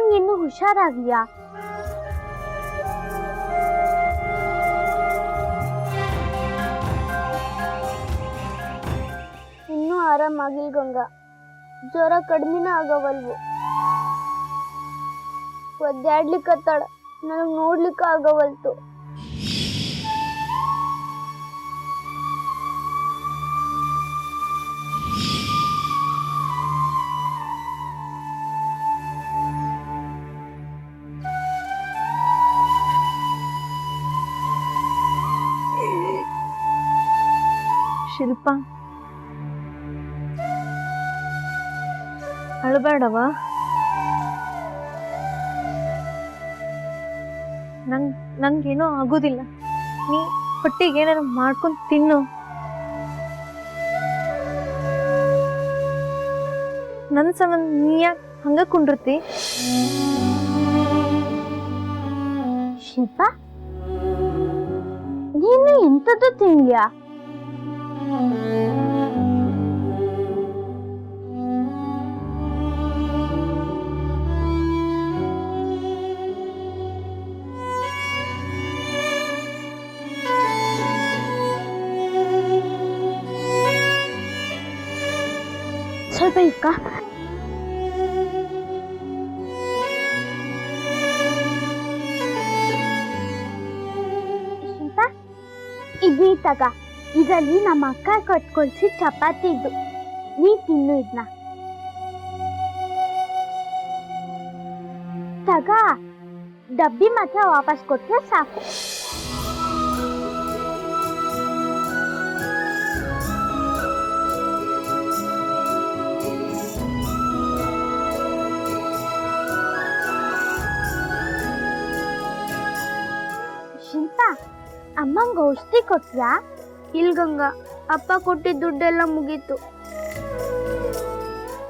ಅಮ್ಮಂಗೆ ಇನ್ನೂ ಹುಷಾರಾಗ್ಲಿಯಾ? ಇನ್ನೂ ಆರಾಮಾಗಿಲ್ ಗಂಗಾ. ಜ್ವರ ಕಡಿಮೆನ ಆಗವಲ್ವು. ಒದ್ದಾಡ್ಲಿಕ್ಕತ್ತಾಳ, ನನಗ್ ನೋಡ್ಲಿಕ್ಕ ಆಗವಲ್ತು. ಶಿಲ್ಪ, ಅಳಬೇಡವ. ನಂಗೇನೋ ಆಗೋದಿಲ್ಲ. ನೀ ಹೊಟ್ಟಿಗೆ ಏನಾರು ಮಾಡ್ಕೊಂಡು ತಿನ್ನು. ನನ್ನ ಸಂಬಂಧ ನೀ ಯಾಕೆ ಹಂಗ ಕುಂಡಿರ್ತಿ? ಶಿಲ್ಪ, ನೀನು ಎಂಥದ್ದು ತಿನ್ಲಿಯಾ? ಸ್ವಲ್ಪ ಇಕ್ಕ. ಶಿಲ್ಪ, ಇದ್ನಿ ತಗ. ಇದರಲ್ಲಿ ನಮ್ಮ ಅಕ್ಕ ಕಟ್ಕೊಳ್ಸಿ ಚಪಾತಿ ಇದ್ದು, ನೀ ತಿನ್ನು ಇದನ್ನ. ತಗ, ಡಬ್ಬಿ ಮಾತ್ರ ವಾಪಸ್ ಕೊಟ್ರೆ ಸಾಕು. ಶಿಲ್ಪ, ಅಮ್ಮಂಗ ಔಷಧಿ ಕೊಟ್ಯಾ? ಇಲ್ ಗಂಗಾ, ಅಪ್ಪ ಕೊಟ್ಟಿದ್ದ ದುಡ್ಡೆಲ್ಲ ಮುಗೀತು.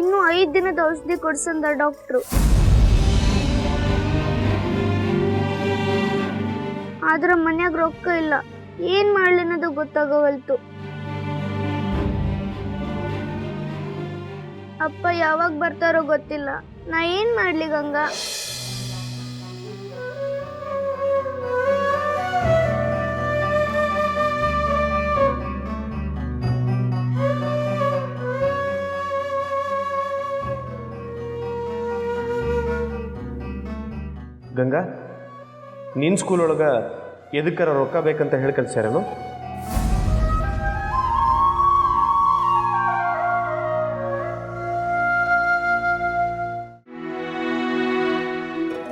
ಇನ್ನು 5 ದಿನದ ಔಷಧಿ ಕೊಡ್ಸಂದ ಡಾಕ್ಟ್ರು. ಆದ್ರ ಮನ್ಯಾಗ ರೊಕ್ಕ ಇಲ್ಲ. ಏನ್ ಮಾಡ್ಲಿ ಅನ್ನೋದು ಗೊತ್ತಾಗವಲ್ತು. ಅಪ್ಪ ಯಾವಾಗ ಬರ್ತಾರೋ ಗೊತ್ತಿಲ್ಲ. ನಾ ಏನ್ ಮಾಡ್ಲಿ ಗಂಗಾ? ಗಂಗಾ, ನಿನ್ನ ಸ್ಕೂಲ್ ಒಳಗೆ ಎದಕ್ಕಾರ ರೊಕ್ಕ ಬೇಕಂತ ಹೇಳಿ ಕಳ್ಸ್ಯಾರೇನು?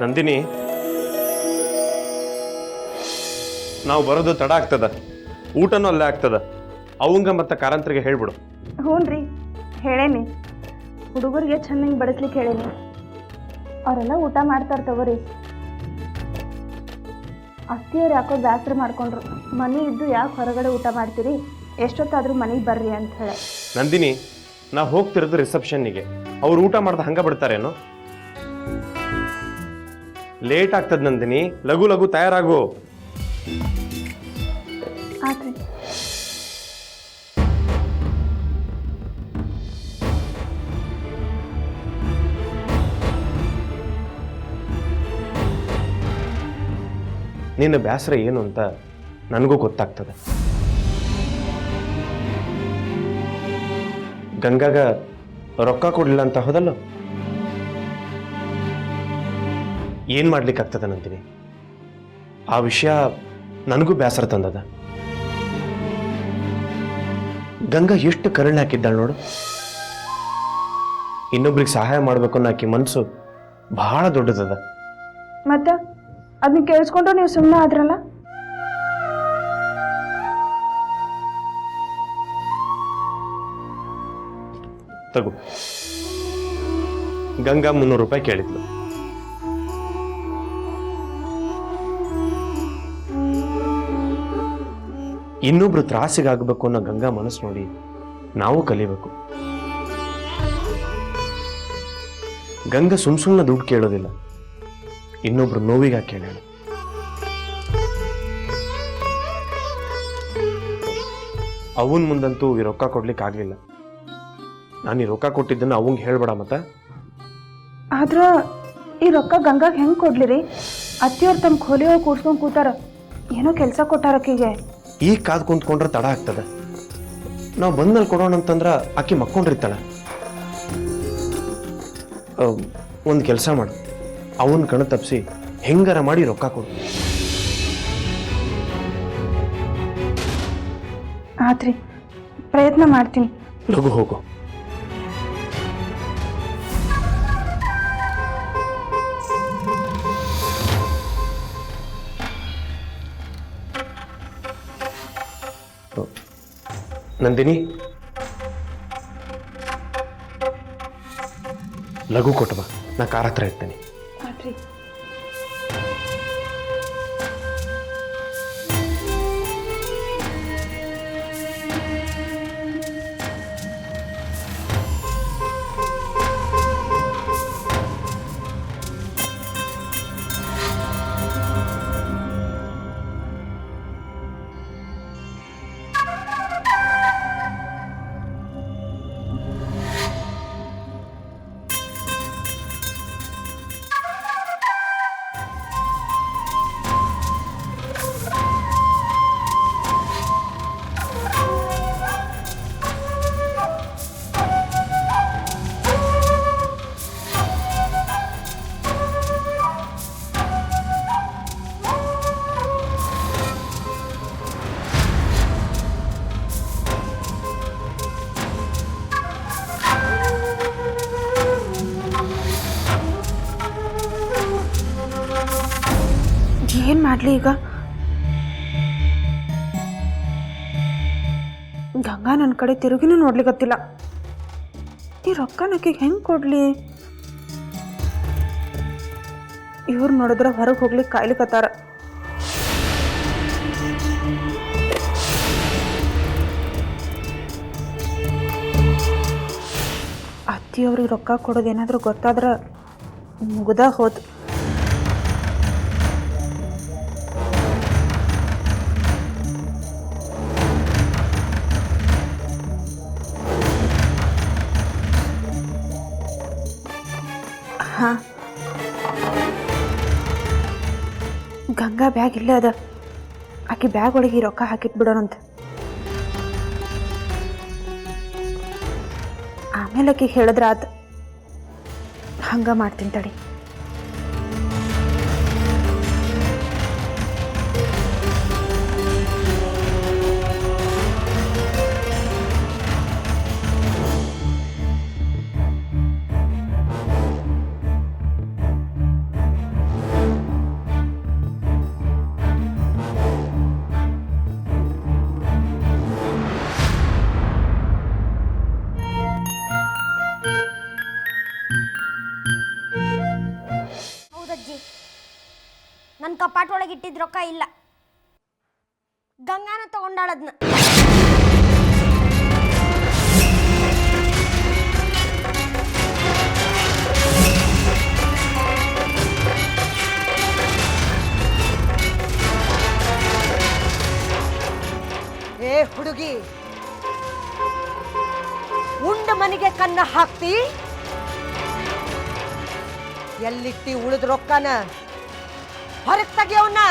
ನಂದಿನಿ, ನಾವು ಬರೋದು ತಡ ಆಗ್ತದ, ಊಟನೂ ಅಲ್ಲೇ ಆಗ್ತದ. ಅವಂಗ ಮತ್ತು ಕಾರಂತರಿಗೆ ಹೇಳ್ಬಿಡು. ಹ್ಞೂ ರೀ, ಹೇಳೇನಿ. ಹುಡುಗರಿಗೆ ಚೆನ್ನಾಗಿ ಬಡಿಸ್ಲಿಕ್ಕೆ ಹೇಳೇನಿ. ಅವರೆಲ್ಲ ಊಟ ಮಾಡ್ತಾರೆ ತಗೋರಿ. ಅತ್ತಿಯವ್ರು ಯಾಕೋ ಬೇಸರ ಮಾಡ್ಕೊಂಡ್ರು. ಮನೆ ಇದ್ದು ಯಾಕೆ ಹೊರಗಡೆ ಊಟ ಮಾಡ್ತೀರಿ, ಎಷ್ಟೊತ್ತಾದರೂ ಮನೆಗೆ ಬರ್ರಿ ಅಂತ ಹೇಳಿ. ನಂದಿನಿ, ನಾವು ಹೋಗ್ತಿರೋದು ರಿಸೆಪ್ಷನ್ನಿಗೆ. ಅವ್ರು ಊಟ ಮಾಡ್ದೆ ಹಂಗೆ ಬಿಡ್ತಾರೇನು? ಲೇಟ್ ಆಗ್ತದ ನಂದಿನಿ, ಲಘು ಲಘು ತಯಾರಾಗು. ಆತ್ರಿ. ನಿನ್ನ ಬೇಸರ ಏನು ಅಂತ ನನಗೂ ಗೊತ್ತಾಗ್ತದೆ. ಗಂಗಾಗ ರೊಕ್ಕ ಕೊಡಲಿಲ್ಲ ಅಂತ ಹೋದಲ್ಲ, ಏನು ಮಾಡ್ಲಿಕ್ಕಾಗ್ತದೆ ನಂದಿನಿ? ಆ ವಿಷಯ ನನಗೂ ಬೇಸರ ತಂದದ. ಗಂಗಾ ಎಷ್ಟು ಕರುಣೆ ಹಾಕಿದ್ದಾಳೆ ನೋಡು. ಇನ್ನೊಬ್ರಿಗೆ ಸಹಾಯ ಮಾಡಬೇಕು ಅನ್ನೋ ಆಕಿ ಮನಸ್ಸು ಬಹಳ ದೊಡ್ಡದದ. ಮತ್ತೆ ಅದನ್ನ ಕೇಳಿಸ್ಕೊಂಡು ನೀವು ಸುಮ್ಮನೆ ಆದ್ರಲ್ಲ? ತಗೋ, ಗಂಗಾ 300 ರೂಪಾಯಿ ಕೇಳಿದ್ಲು. ಇನ್ನೊಬ್ರು ತ್ರಾಸಿಗಾಗಬೇಕು ಅನ್ನೋ ಗಂಗಾ ಮನಸ್ಸು ನೋಡಿ ನಾವು ಕಲಿಬೇಕು. ಗಂಗಾ ಸುಮ್ಮನೆ ದುಡ್ಡು ಕೇಳೋದಿಲ್ಲ, ಇನ್ನೊಬ್ರು ನೋವಿಗ ಕೇಳೋಣ. ಅವನ ಮುಂದಂತೂ ಈ ರೊಕ್ಕ ಕೊಡ್ಲಿಕ್ಕೆ ಆಗ್ಲಿಲ್ಲ. ನಾನು ಈ ರೊಕ್ಕ ಕೊಟ್ಟಿದ್ದನ್ನು ಅವಂಗೆ ಹೇಳ್ಬೇಡ. ಮತ್ತ ಆದ್ರ ಈ ರೊಕ್ಕ ಗಂಗಾಗೆ ಹೆಂಗೆ ಕೊಡ್ಲಿರಿ? ಅತ್ತಿಯವ್ರು ತಮ್ಮ ಖೋಲಿಯೋ ಕೂಡ್ಸ್ಕೊಂಡು ಕೂತಾರ. ಏನೋ ಕೆಲಸ ಕೊಟ್ಟಾರಕ್ಕಿಗೆ. ಈಗ ಕಾದು ಕುಂತ್ಕೊಂಡ್ರೆ ತಡ ಆಗ್ತದ. ನಾವು ಬಂದ್ಮೇಲೆ ಕೊಡೋಣ ಅಂತಂದ್ರೆ ಆಕಿ ಮಕ್ಕೊಂಡಿರ್ತಾಳೆ. ಒಂದು ಕೆಲಸ ಮಾಡು, ಅವನ ಕಣ್ ತಪ್ಪಿಸಿ ಹೆಂಗಾರ ಮಾಡಿ ರೊಕ್ಕ ಕೊಡು. ಆತ್ರಿ, ಪ್ರಯತ್ನ ಮಾಡ್ತೀನಿ. ಲಘು ಹೋಗು. ನಂದಿನಿ, ಲಘು ಕೊಟ್ಟು ಬಾ, ನಾ ಕಾರ್ ಹತ್ರ ಇರ್ತೇನೆ. ಆತ್ರಿ. ಏನು ಮಾಡಲಿ ಈಗ? ಗಂಗಾ ನನ್ನ ಕಡೆ ತಿರುಗಿನೂ ನೋಡ್ಲಿಕ್ಕತ್ತಿಲ್ಲ. ಈ ರೊಕ್ಕ ನಕ್ಕಿಗೆ ಹೆಂಗೆ ಕೊಡ್ಲಿ? ಇವ್ರು ನೋಡಿದ್ರೆ ಹೊರಗೆ ಹೋಗ್ಲಿಕ್ಕೆ ಕಾಯ್ಲಿಕ್ಕತ್ತಾರ. ಅತ್ತಿಯವ್ರಿಗೆ ರೊಕ್ಕ ಕೊಡೋದೇನಾದ್ರೂ ಗೊತ್ತಾದ್ರೆ ಮುಗ್ದ ಹೋತು. ಹಾಂ, ಗಂಗಾ ಬ್ಯಾಗ್ ಇಲ್ಲೇ ಅದ. ಆಕೆ ಬ್ಯಾಗ್ ಒಳಗೆ ಈ ರೊಕ್ಕ ಹಾಕಿಟ್ಬಿಡೋಣಂತ. ಆಮೇಲೆ ಆಕೆ ಹೇಳಿದ್ರ ಆತ. ಹಂಗ ಮಾಡ್ತೀನಿ ತಡಿ. ನನ್ನ ಕಪಾಟ್ ಒಳಗೆ ಇಟ್ಟಿದ್ ರೊಕ್ಕ ಇಲ್ಲ. ಗಂಗಾನ ತಗೊಂಡಾಳದ್ನ. ಏ ಹುಡುಗಿ, ಉಂಡ ಮನೆಗೆ ಕನ್ನ ಹಾಕ್ತಿ? ಎಲ್ಲಿಟ್ಟಿ ಉಳಿದ ರೊಕ್ಕನ ಹೊರಗೆ ತೆಗಿಯವನ್ನ.